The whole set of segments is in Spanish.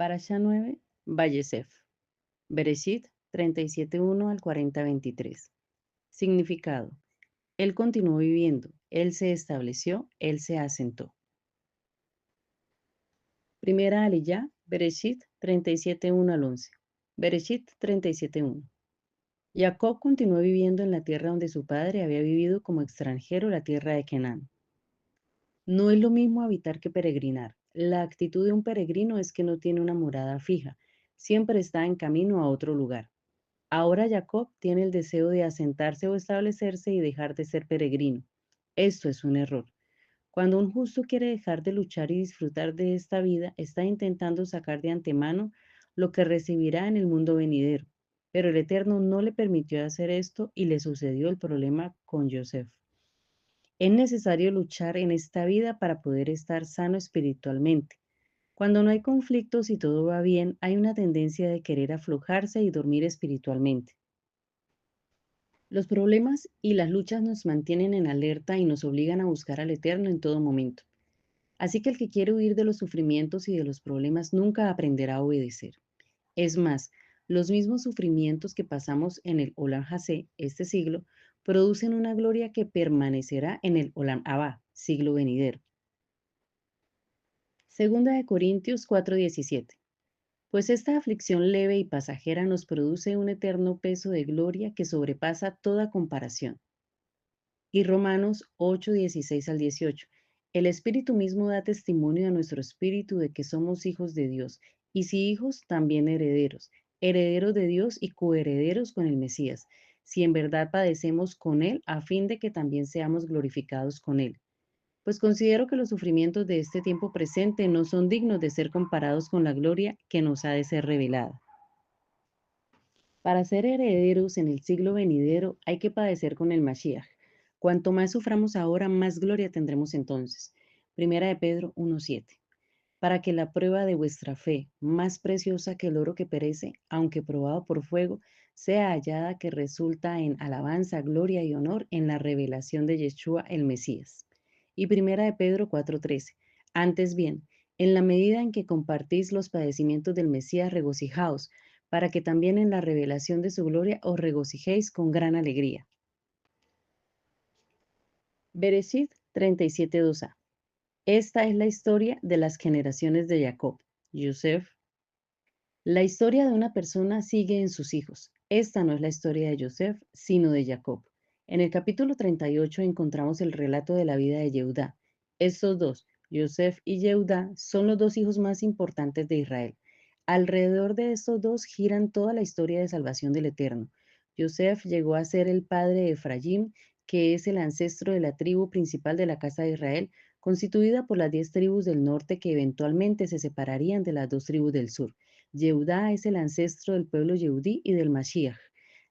Parashá 9, Vayesef. Bereshit 37:1 al 40:23. Significado. Él continuó viviendo, él se estableció, él se asentó. Primera Aliyá, Bereshit 37:1 al 11. Bereshit 37:1. Jacob continuó viviendo en la tierra donde su padre había vivido como extranjero, la tierra de Canaán. No es lo mismo habitar que peregrinar. La actitud de un peregrino es que no tiene una morada fija, siempre está en camino a otro lugar. Ahora Jacob tiene el deseo de asentarse o establecerse y dejar de ser peregrino. Esto es un error. Cuando un justo quiere dejar de luchar y disfrutar de esta vida, está intentando sacar de antemano lo que recibirá en el mundo venidero. Pero el Eterno no le permitió hacer esto y le sucedió el problema con Joseph. Es necesario luchar en esta vida para poder estar sano espiritualmente. Cuando no hay conflictos y todo va bien, hay una tendencia de querer aflojarse y dormir espiritualmente. Los problemas y las luchas nos mantienen en alerta y nos obligan a buscar al Eterno en todo momento. Así que el que quiere huir de los sufrimientos y de los problemas nunca aprenderá a obedecer. Es más, los mismos sufrimientos que pasamos en el Olam Hasé, este siglo, producen una gloria que permanecerá en el Olam Abba, siglo venidero. Segunda de Corintios 4:17. Pues esta aflicción leve y pasajera nos produce un eterno peso de gloria que sobrepasa toda comparación. Y Romanos 8:16 al 18. El Espíritu mismo da testimonio a nuestro espíritu de que somos hijos de Dios, y si hijos, también herederos, herederos de Dios y coherederos con el Mesías, si en verdad padecemos con Él, a fin de que también seamos glorificados con Él. Pues considero que los sufrimientos de este tiempo presente no son dignos de ser comparados con la gloria que nos ha de ser revelada. Para ser herederos en el siglo venidero hay que padecer con el Mashiach. Cuanto más suframos ahora, más gloria tendremos entonces. Primera de Pedro 1:7. Para que la prueba de vuestra fe, más preciosa que el oro que perece, aunque probado por fuego, sea hallada que resulta en alabanza, gloria y honor en la revelación de Yeshua el Mesías. Y Primera de Pedro 4:13. Antes bien, en la medida en que compartís los padecimientos del Mesías, regocijaos, para que también en la revelación de su gloria os regocijéis con gran alegría. Bereshit 37:2a. Esta es la historia de las generaciones de Jacob. Yosef. La historia de una persona sigue en sus hijos. Esta no es la historia de Yosef, sino de Jacob. En el capítulo 38 encontramos el relato de la vida de Yehudá. Estos dos, Yosef y Yehudá, son los dos hijos más importantes de Israel. Alrededor de estos dos giran toda la historia de salvación del Eterno. Yosef llegó a ser el padre de Efraín, que es el ancestro de la tribu principal de la casa de Israel, constituida por las 10 tribus del norte que eventualmente se separarían de las dos tribus del sur. Yehudá es el ancestro del pueblo Yehudí y del Mashiach.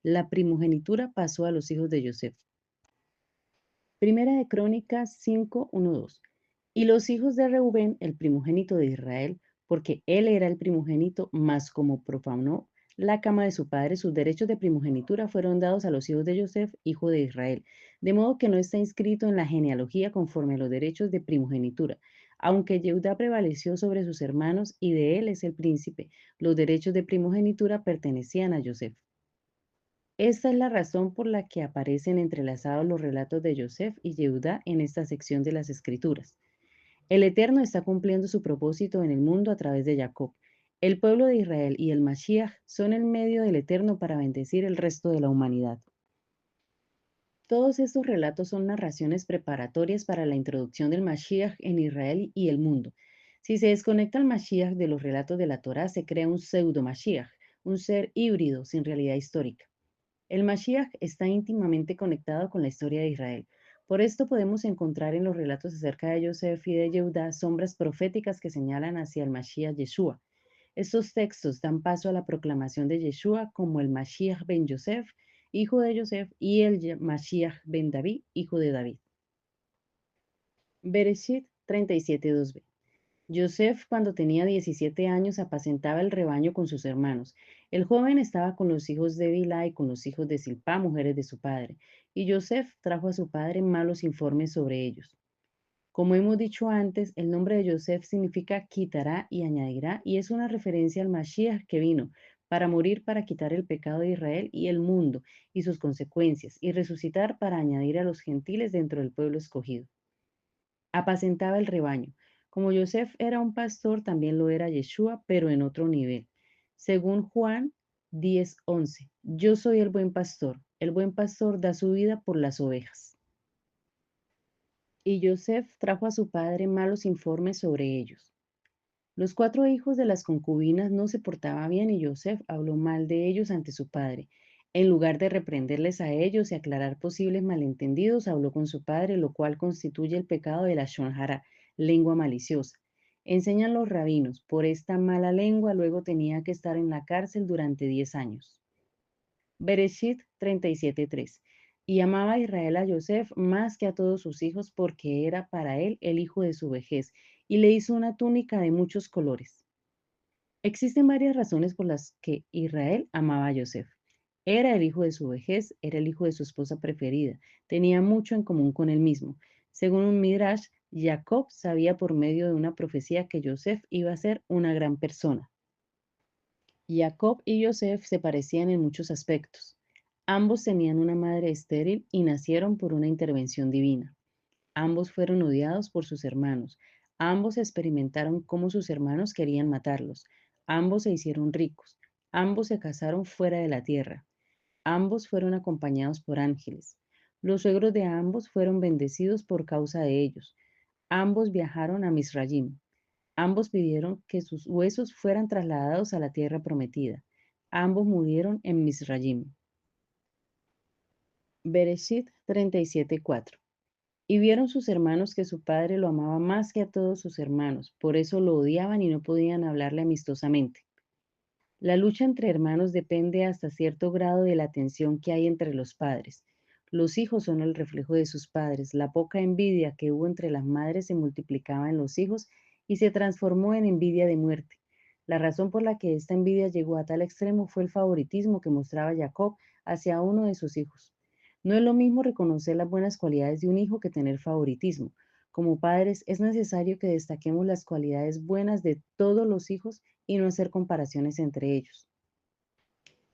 La primogenitura pasó a los hijos de Yosef. Primera de Crónicas 5:1-2. Y los hijos de Reubén, el primogénito de Israel, porque él era el primogénito, mas como profanó la cama de su padre, sus derechos de primogenitura fueron dados a los hijos de Yosef, hijo de Israel, de modo que no está inscrito en la genealogía conforme a los derechos de primogenitura. Aunque Yehudá prevaleció sobre sus hermanos y de él es el príncipe, los derechos de primogenitura pertenecían a Yosef. Esta es la razón por la que aparecen entrelazados los relatos de Yosef y Yehudá en esta sección de las Escrituras. El Eterno está cumpliendo su propósito en el mundo a través de Jacob. El pueblo de Israel y el Mashiach son el medio del Eterno para bendecir el resto de la humanidad. Todos estos relatos son narraciones preparatorias para la introducción del Mashiach en Israel y el mundo. Si se desconecta el Mashiach de los relatos de la Torá, se crea un pseudo-Mashiach, un ser híbrido sin realidad histórica. El Mashiach está íntimamente conectado con la historia de Israel. Por esto podemos encontrar en los relatos acerca de Yosef y de Yehudá sombras proféticas que señalan hacia el Mashiach Yeshua. Estos textos dan paso a la proclamación de Yeshua como el Mashiach ben Yosef, hijo de Yosef, y el Mashiach ben David, hijo de David. Bereshit 37:2b. Yosef, cuando tenía 17 años, apacentaba el rebaño con sus hermanos. El joven estaba con los hijos de Bilá y con los hijos de Silpá, mujeres de su padre, y Yosef trajo a su padre malos informes sobre ellos. Como hemos dicho antes, el nombre de Yosef significa quitará y añadirá y es una referencia al Mashiach que vino para morir para quitar el pecado de Israel y el mundo y sus consecuencias y resucitar para añadir a los gentiles dentro del pueblo escogido. Apacentaba el rebaño. Como Yosef era un pastor, también lo era Yeshua, pero en otro nivel. Según Juan 10:11, yo soy el buen pastor da su vida por las ovejas. Y Yosef trajo a su padre malos informes sobre ellos. Los 4 hijos de las concubinas no se portaban bien y Yosef habló mal de ellos ante su padre. En lugar de reprenderles a ellos y aclarar posibles malentendidos, habló con su padre, lo cual constituye el pecado de la shonjara, lengua maliciosa. Enseñan los rabinos, por esta mala lengua luego tenía que estar en la cárcel durante 10 años. Bereshit 37:3. Y amaba a Israel a Yosef más que a todos sus hijos porque era para él el hijo de su vejez, y le hizo una túnica de muchos colores. Existen varias razones por las que Israel amaba a Yosef. Era el hijo de su vejez, era el hijo de su esposa preferida, tenía mucho en común con él mismo. Según un Midrash, Jacob sabía por medio de una profecía que Yosef iba a ser una gran persona. Jacob y Yosef se parecían en muchos aspectos. Ambos tenían una madre estéril y nacieron por una intervención divina. Ambos fueron odiados por sus hermanos. Ambos experimentaron cómo sus hermanos querían matarlos. Ambos se hicieron ricos. Ambos se casaron fuera de la tierra. Ambos fueron acompañados por ángeles. Los suegros de ambos fueron bendecidos por causa de ellos. Ambos viajaron a Misrayim. Ambos pidieron que sus huesos fueran trasladados a la tierra prometida. Ambos murieron en Misrayim. Bereshit 37:4. Y vieron sus hermanos que su padre lo amaba más que a todos sus hermanos, por eso lo odiaban y no podían hablarle amistosamente. La lucha entre hermanos depende hasta cierto grado de la tensión que hay entre los padres. Los hijos son el reflejo de sus padres. La poca envidia que hubo entre las madres se multiplicaba en los hijos y se transformó en envidia de muerte. La razón por la que esta envidia llegó a tal extremo fue el favoritismo que mostraba Jacob hacia uno de sus hijos. No es lo mismo reconocer las buenas cualidades de un hijo que tener favoritismo. Como padres es necesario que destaquemos las cualidades buenas de todos los hijos y no hacer comparaciones entre ellos.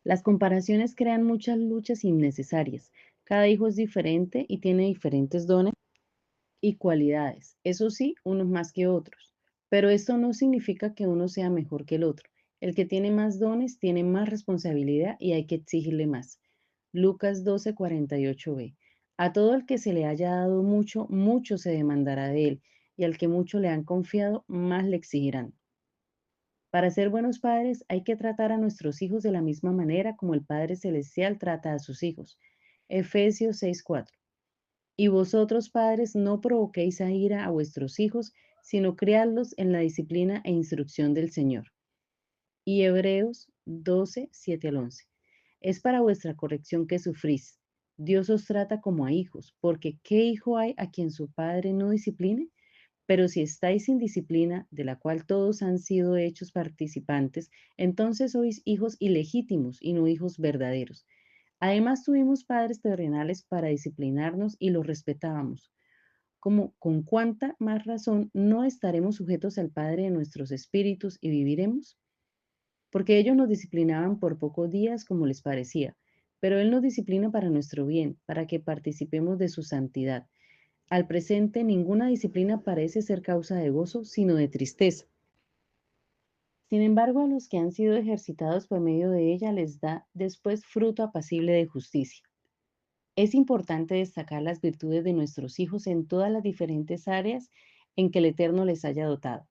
Las comparaciones crean muchas luchas innecesarias. Cada hijo es diferente y tiene diferentes dones y cualidades. Eso sí, unos más que otros. Pero esto no significa que uno sea mejor que el otro. El que tiene más dones tiene más responsabilidad y hay que exigirle más. Lucas 12:48b. A todo el que se le haya dado mucho, mucho se demandará de él, y al que mucho le han confiado, más le exigirán. Para ser buenos padres hay que tratar a nuestros hijos de la misma manera como el Padre Celestial trata a sus hijos. Efesios 6:4. Y vosotros, padres, no provoquéis a ira a vuestros hijos, sino criadlos en la disciplina e instrucción del Señor. Y Hebreos 12:7-11. Es para vuestra corrección que sufrís. Dios os trata como a hijos, porque ¿qué hijo hay a quien su padre no discipline? Pero si estáis sin disciplina, de la cual todos han sido hechos participantes, entonces sois hijos ilegítimos y no hijos verdaderos. Además, tuvimos padres terrenales para disciplinarnos y los respetábamos. Como con cuánta más razón no estaremos sujetos al Padre de nuestros espíritus y viviremos, porque ellos nos disciplinaban por pocos días como les parecía, pero Él nos disciplina para nuestro bien, para que participemos de su santidad. Al presente, ninguna disciplina parece ser causa de gozo, sino de tristeza. Sin embargo, a los que han sido ejercitados por medio de ella les da después fruto apacible de justicia. Es importante destacar las virtudes de nuestros hijos en todas las diferentes áreas en que el Eterno les haya dotado.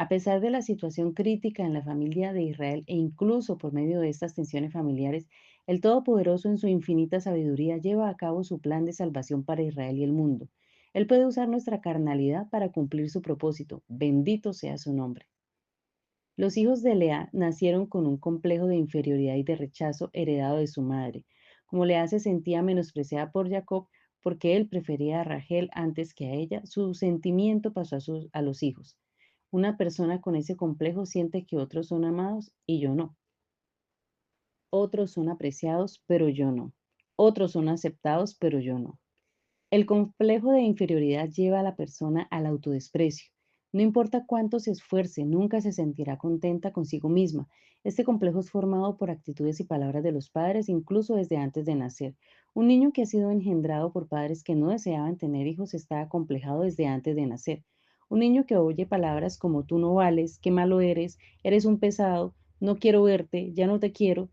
A pesar de la situación crítica en la familia de Israel e incluso por medio de estas tensiones familiares, el Todopoderoso en su infinita sabiduría lleva a cabo su plan de salvación para Israel y el mundo. Él puede usar nuestra carnalidad para cumplir su propósito. Bendito sea su nombre. Los hijos de Lea nacieron con un complejo de inferioridad y de rechazo heredado de su madre. Como Lea se sentía menospreciada por Jacob porque él prefería a Rachel antes que a ella, su sentimiento pasó a los hijos. Una persona con ese complejo siente que otros son amados y yo no. Otros son apreciados, pero yo no. Otros son aceptados, pero yo no. El complejo de inferioridad lleva a la persona al autodesprecio. No importa cuánto se esfuerce, nunca se sentirá contenta consigo misma. Este complejo es formado por actitudes y palabras de los padres, incluso desde antes de nacer. Un niño que ha sido engendrado por padres que no deseaban tener hijos está acomplejado desde antes de nacer. Un niño que oye palabras como tú no vales, qué malo eres un pesado, no quiero verte, ya no te quiero,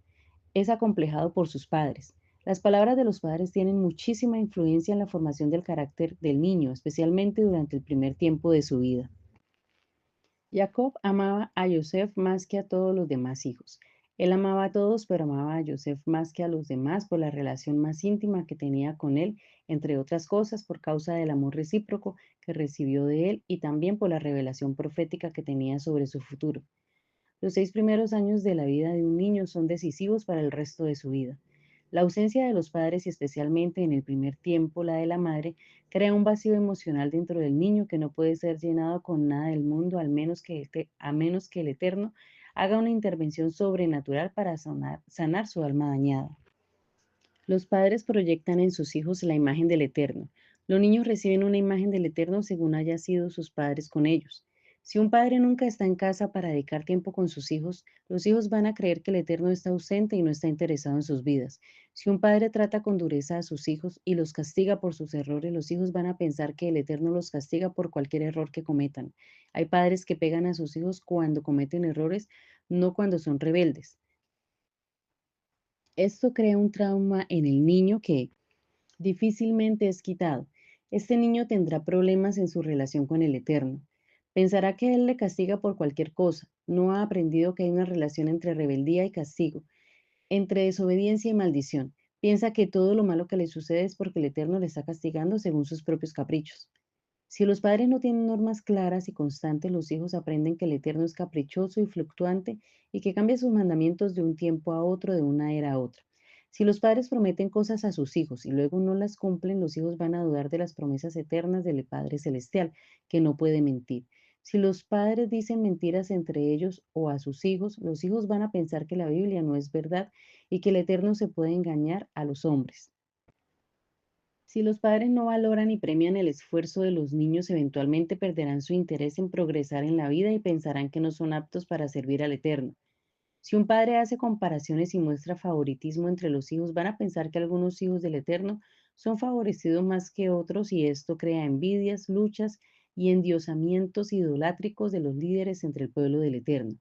es acomplejado por sus padres. Las palabras de los padres tienen muchísima influencia en la formación del carácter del niño, especialmente durante el primer tiempo de su vida. Jacob amaba a Joseph más que a todos los demás hijos. Él amaba a todos, pero amaba a Joseph más que a los demás por la relación más íntima que tenía con él, entre otras cosas por causa del amor recíproco que recibió de él y también por la revelación profética que tenía sobre su futuro. Los 6 primeros años de la vida de un niño son decisivos para el resto de su vida. La ausencia de los padres y especialmente en el primer tiempo la de la madre crea un vacío emocional dentro del niño que no puede ser llenado con nada del mundo a menos que el Eterno haga una intervención sobrenatural para sanar su alma dañada. Los padres proyectan en sus hijos la imagen del Eterno. Los niños reciben una imagen del Eterno según haya sido sus padres con ellos. Si un padre nunca está en casa para dedicar tiempo con sus hijos, los hijos van a creer que el Eterno está ausente y no está interesado en sus vidas. Si un padre trata con dureza a sus hijos y los castiga por sus errores, los hijos van a pensar que el Eterno los castiga por cualquier error que cometan. Hay padres que pegan a sus hijos cuando cometen errores, no cuando son rebeldes. Esto crea un trauma en el niño que difícilmente es quitado. Este niño tendrá problemas en su relación con el Eterno. Pensará que Él le castiga por cualquier cosa. No ha aprendido que hay una relación entre rebeldía y castigo, entre desobediencia y maldición. Piensa que todo lo malo que le sucede es porque el Eterno le está castigando según sus propios caprichos. Si los padres no tienen normas claras y constantes, los hijos aprenden que el Eterno es caprichoso y fluctuante y que cambia sus mandamientos de un tiempo a otro, de una era a otra. Si los padres prometen cosas a sus hijos y luego no las cumplen, los hijos van a dudar de las promesas eternas del Padre Celestial, que no puede mentir. Si los padres dicen mentiras entre ellos o a sus hijos, los hijos van a pensar que la Biblia no es verdad y que el Eterno se puede engañar a los hombres. Si los padres no valoran y premian el esfuerzo de los niños, eventualmente perderán su interés en progresar en la vida y pensarán que no son aptos para servir al Eterno. Si un padre hace comparaciones y muestra favoritismo entre los hijos, van a pensar que algunos hijos del Eterno son favorecidos más que otros y esto crea envidias, luchas y endiosamientos idolátricos de los líderes entre el pueblo del Eterno.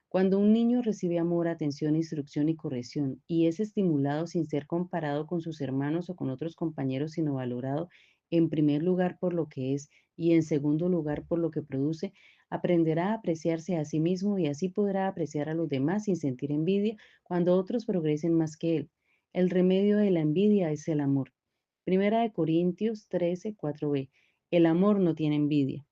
Cuando un niño recibe amor, atención, instrucción y corrección y es estimulado sin ser comparado con sus hermanos o con otros compañeros, sino valorado en primer lugar por lo que es y en segundo lugar por lo que produce, aprenderá a apreciarse a sí mismo y así podrá apreciar a los demás sin sentir envidia cuando otros progresen más que él. El remedio de la envidia es el amor. Primera de Corintios 13, 4b. El amor no tiene envidia.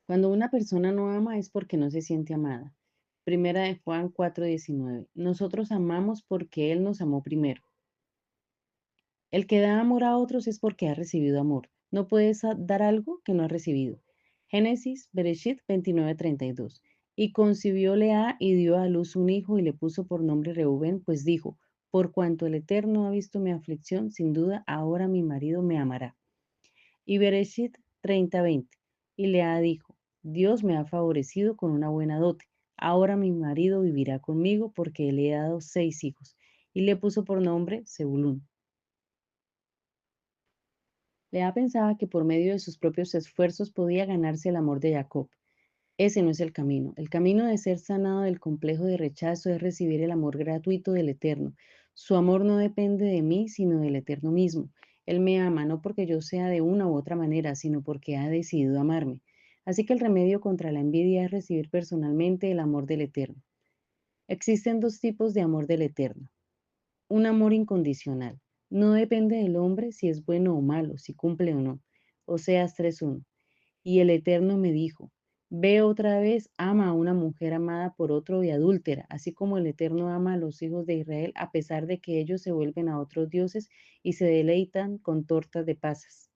Cuando una persona no ama es porque no se siente amada. Primera de Juan 4:19. Nosotros amamos porque Él nos amó primero. El que da amor a otros es porque ha recibido amor. No puedes dar algo que no has recibido. Génesis, Bereshit 29:32. Y concibió Lea y dio a luz un hijo y le puso por nombre Reubén, pues dijo, por cuanto el Eterno ha visto mi aflicción, sin duda ahora mi marido me amará. Y Bereshit 30:20. Y Lea dijo, Dios me ha favorecido con una buena dote. Ahora mi marido vivirá conmigo porque le he dado 6 hijos. Y le puso por nombre Zebulún. Lea pensaba que por medio de sus propios esfuerzos podía ganarse el amor de Jacob. Ese no es el camino. El camino de ser sanado del complejo de rechazo es recibir el amor gratuito del Eterno. Su amor no depende de mí, sino del Eterno mismo. Él me ama no porque yo sea de una u otra manera, sino porque ha decidido amarme. Así que el remedio contra la envidia es recibir personalmente el amor del Eterno. Existen dos tipos de amor del Eterno. Un amor incondicional. No depende del hombre si es bueno o malo, si cumple o no. Oseas 3:1. Y el Eterno me dijo, ve otra vez, ama a una mujer amada por otro y adúltera, así como el Eterno ama a los hijos de Israel, a pesar de que ellos se vuelven a otros dioses y se deleitan con tortas de pasas.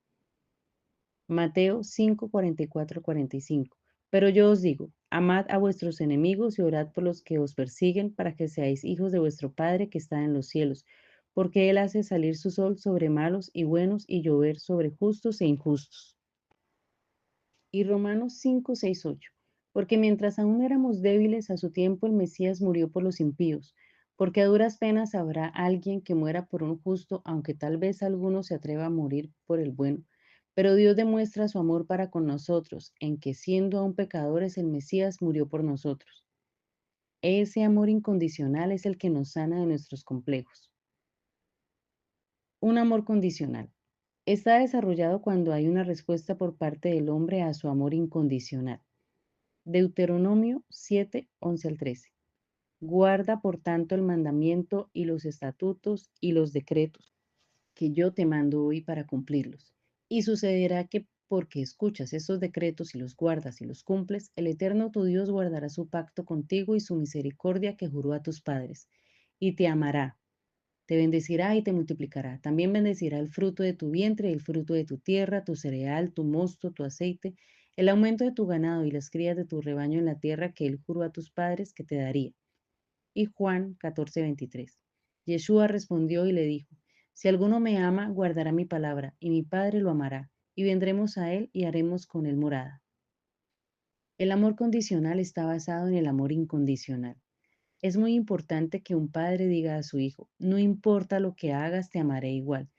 Mateo 5:44-45. Pero yo os digo, amad a vuestros enemigos y orad por los que os persiguen, para que seáis hijos de vuestro Padre que está en los cielos, porque Él hace salir su sol sobre malos y buenos y llover sobre justos e injustos. Y Romanos 5, 6, 8. Porque mientras aún éramos débiles, a su tiempo el Mesías murió por los impíos, porque a duras penas habrá alguien que muera por un justo, aunque tal vez alguno se atreva a morir por el bueno. Pero Dios demuestra su amor para con nosotros, en que siendo aún pecadores, el Mesías murió por nosotros. Ese amor incondicional es el que nos sana de nuestros complejos. Un amor condicional. Está desarrollado cuando hay una respuesta por parte del hombre a su amor incondicional. Deuteronomio 7, 11 al 13. Guarda por tanto el mandamiento y los estatutos y los decretos que yo te mando hoy para cumplirlos. Y sucederá que porque escuchas esos decretos y los guardas y los cumples, el Eterno tu Dios guardará su pacto contigo y su misericordia que juró a tus padres, y te amará, te bendecirá y te multiplicará. También bendecirá el fruto de tu vientre, el fruto de tu tierra, tu cereal, tu mosto, tu aceite, el aumento de tu ganado y las crías de tu rebaño en la tierra que él juró a tus padres que te daría. Y Juan 14:23. Yeshua respondió y le dijo, si alguno me ama, guardará mi palabra, y mi Padre lo amará, y vendremos a él y haremos con él morada. El amor condicional está basado en el amor incondicional. Es muy importante que un padre diga a su hijo, no importa lo que hagas, te amaré igual.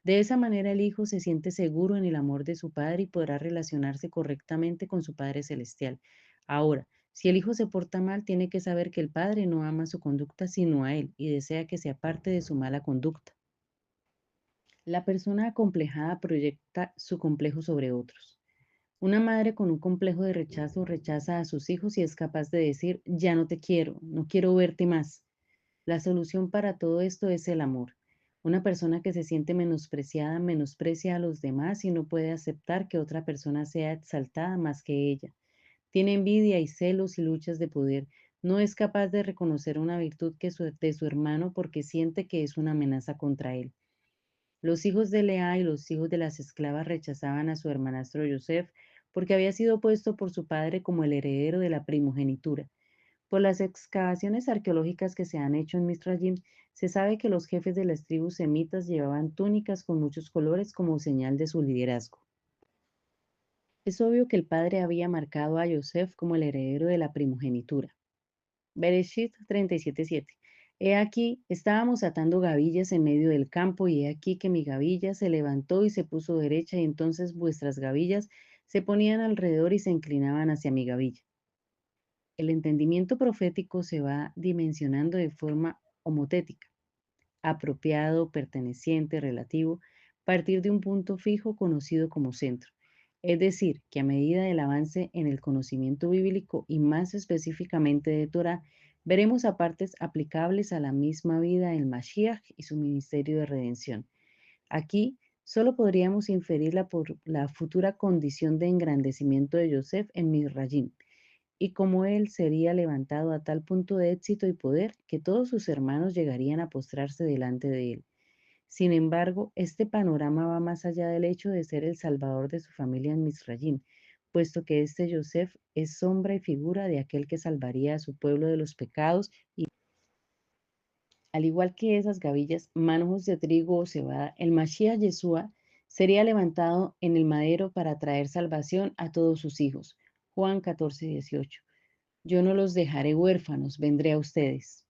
De esa manera el hijo se siente seguro en el amor de su padre y podrá relacionarse correctamente con su Padre Celestial. Ahora, si el hijo se porta mal, tiene que saber que el padre no ama su conducta sino a él y desea que sea parte de su mala conducta. La persona acomplejada proyecta su complejo sobre otros. Una madre con un complejo de rechazo rechaza a sus hijos y es capaz de decir, ya no te quiero, no quiero verte más. La solución para todo esto es el amor. Una persona que se siente menospreciada menosprecia a los demás y no puede aceptar que otra persona sea exaltada más que ella. Tiene envidia y celos y luchas de poder. No es capaz de reconocer una virtud de su hermano porque siente que es una amenaza contra él. Los hijos de Lea y los hijos de las esclavas rechazaban a su hermanastro Joseph porque había sido puesto por su padre como el heredero de la primogenitura. Por las excavaciones arqueológicas que se han hecho en Misrayim, se sabe que los jefes de las tribus semitas llevaban túnicas con muchos colores como señal de su liderazgo. Es obvio que el padre había marcado a Yosef como el heredero de la primogenitura. Bereshit 37:7. He aquí, estábamos atando gavillas en medio del campo, y he aquí que mi gavilla se levantó y se puso derecha, y entonces vuestras gavillas se ponían alrededor y se inclinaban hacia mi gavilla. El entendimiento profético se va dimensionando de forma homotética, apropiado, perteneciente, relativo, partir de un punto fijo conocido como centro. Es decir, que a medida del avance en el conocimiento bíblico y más específicamente de Torah, veremos apartes aplicables a la misma vida del Mashiach y su ministerio de redención. Aquí solo podríamos inferirla por la futura condición de engrandecimiento de Yosef en Misrayim, y cómo él sería levantado a tal punto de éxito y poder que todos sus hermanos llegarían a postrarse delante de él. Sin embargo, este panorama va más allá del hecho de ser el salvador de su familia en Misrayim, puesto que este Yosef es sombra y figura de aquel que salvaría a su pueblo de los pecados y al igual que esas gavillas, manojos de trigo o cebada, el Mashiach Yeshua sería levantado en el madero para traer salvación a todos sus hijos. Juan 14:18. Yo no los dejaré huérfanos, vendré a ustedes.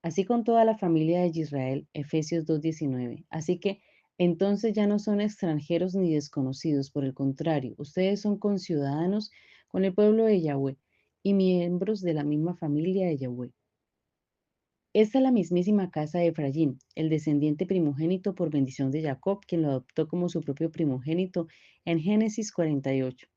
Así con toda la familia de Israel, Efesios 2:19. Así que entonces ya no son extranjeros ni desconocidos, por el contrario, ustedes son conciudadanos con el pueblo de Yahweh y miembros de la misma familia de Yahweh. Esta es la mismísima casa de Efraín, el descendiente primogénito por bendición de Jacob, quien lo adoptó como su propio primogénito en Génesis 48.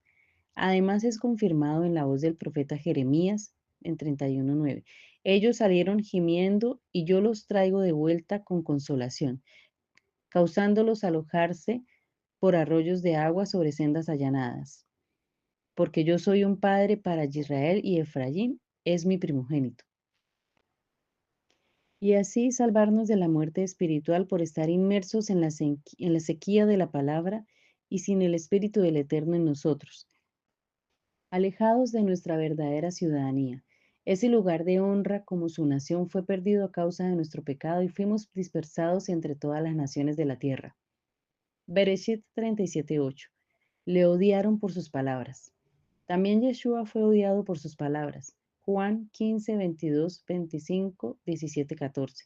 Además es confirmado en la voz del profeta Jeremías en 31:9. Ellos salieron gimiendo y yo los traigo de vuelta con consolación, causándolos alojarse por arroyos de agua sobre sendas allanadas. Porque yo soy un padre para Israel y Efraín es mi primogénito. Y así salvarnos de la muerte espiritual por estar inmersos en la sequía de la palabra y sin el Espíritu del Eterno en nosotros, alejados de nuestra verdadera ciudadanía. Ese lugar de honra como su nación fue perdido a causa de nuestro pecado y fuimos dispersados entre todas las naciones de la tierra. Bereshit 37:8. Le odiaron por sus palabras. También Yeshua fue odiado por sus palabras. Juan 15, 22, 25, 17, 14.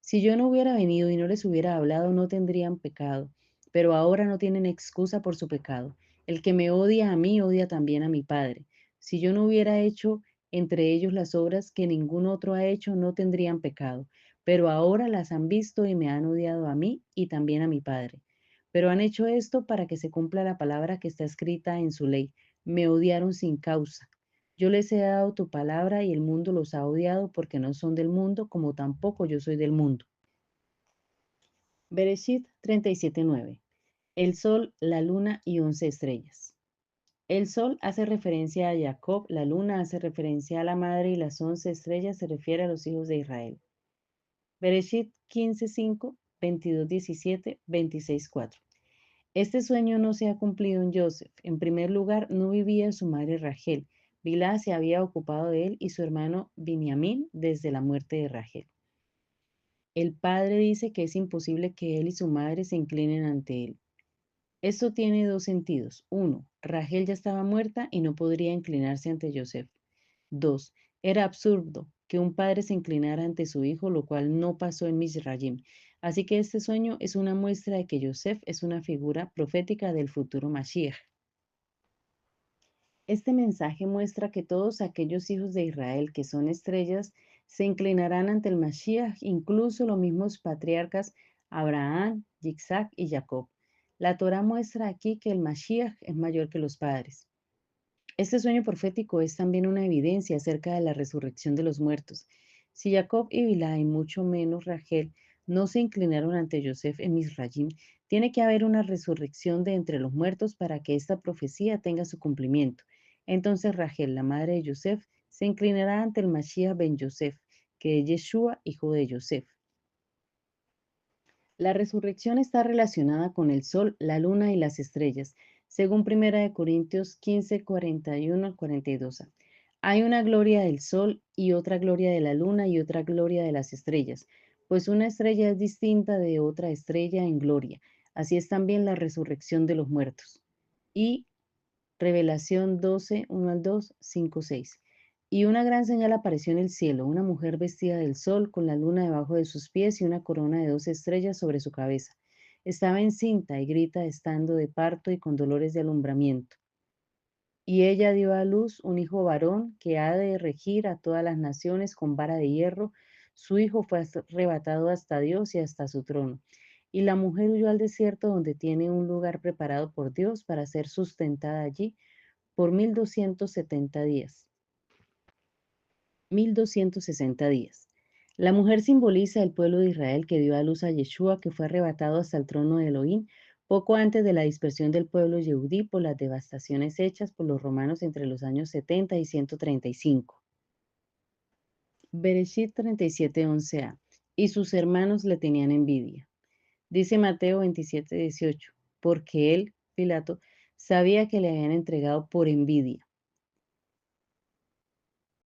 Si yo no hubiera venido y no les hubiera hablado, no tendrían pecado, pero ahora no tienen excusa por su pecado. El que me odia a mí, odia también a mi Padre. Si yo no hubiera hecho entre ellos las obras que ningún otro ha hecho, no tendrían pecado, pero ahora las han visto y me han odiado a mí y también a mi Padre. Pero han hecho esto para que se cumpla la palabra que está escrita en su ley. Me odiaron sin causa. Yo les he dado tu palabra y el mundo los ha odiado porque no son del mundo, como tampoco yo soy del mundo. Bereshit 37:9. El sol, la luna y 11 estrellas. El sol hace referencia a Jacob, la luna hace referencia a la madre y las 11 estrellas se refiere a los hijos de Israel. Bereshit 15:5, 22:17, 26:4. Este sueño no se ha cumplido en Joseph. En primer lugar, no vivía su madre Rachel. Bilhá se había ocupado de él y su hermano Binyamin desde la muerte de Rachel. El padre dice que es imposible que él y su madre se inclinen ante él. Esto tiene dos sentidos. Uno, Rachel ya estaba muerta y no podría inclinarse ante Joseph. Dos, era absurdo que un padre se inclinara ante su hijo, lo cual no pasó en Mizrayim. Así que este sueño es una muestra de que Joseph es una figura profética del futuro Mashiach. Este mensaje muestra que todos aquellos hijos de Israel que son estrellas se inclinarán ante el Mashiach, incluso los mismos patriarcas Abraham, Isaac y Jacob. La Torá muestra aquí que el Mashiach es mayor que los padres. Este sueño profético es también una evidencia acerca de la resurrección de los muertos. Si Jacob y Bilhá, y mucho menos Rachel, no se inclinaron ante Joseph en Misrayim, tiene que haber una resurrección de entre los muertos para que esta profecía tenga su cumplimiento. Entonces Rachel, la madre de Joseph, se inclinará ante el Mashiach ben Joseph, que es Yeshua, hijo de Joseph. La resurrección está relacionada con el sol, la luna y las estrellas, según 1 Corintios 15, 41 al 42. Hay una gloria del sol y otra gloria de la luna y otra gloria de las estrellas, pues una estrella es distinta de otra estrella en gloria. Así es también la resurrección de los muertos. Y Revelación 12, 1 al 2, 5, 6. Y una gran señal apareció en el cielo, una mujer vestida del sol, con la luna debajo de sus pies y una corona de 12 estrellas sobre su cabeza. Estaba encinta y grita estando de parto y con dolores de alumbramiento. Y ella dio a luz un hijo varón que ha de regir a todas las naciones con vara de hierro. Su hijo fue arrebatado hasta Dios y hasta su trono. Y la mujer huyó al desierto donde tiene un lugar preparado por Dios para ser sustentada allí por 1270 días. 1260 días. La mujer simboliza el pueblo de Israel que dio a luz a Yeshua, que fue arrebatado hasta el trono de Elohim poco antes de la dispersión del pueblo yehudí por las devastaciones hechas por los romanos entre los años 70 y 135. Bereshit 37:11a. Y sus hermanos le tenían envidia. Dice Mateo 27:18, porque él, Pilato, sabía que le habían entregado por envidia.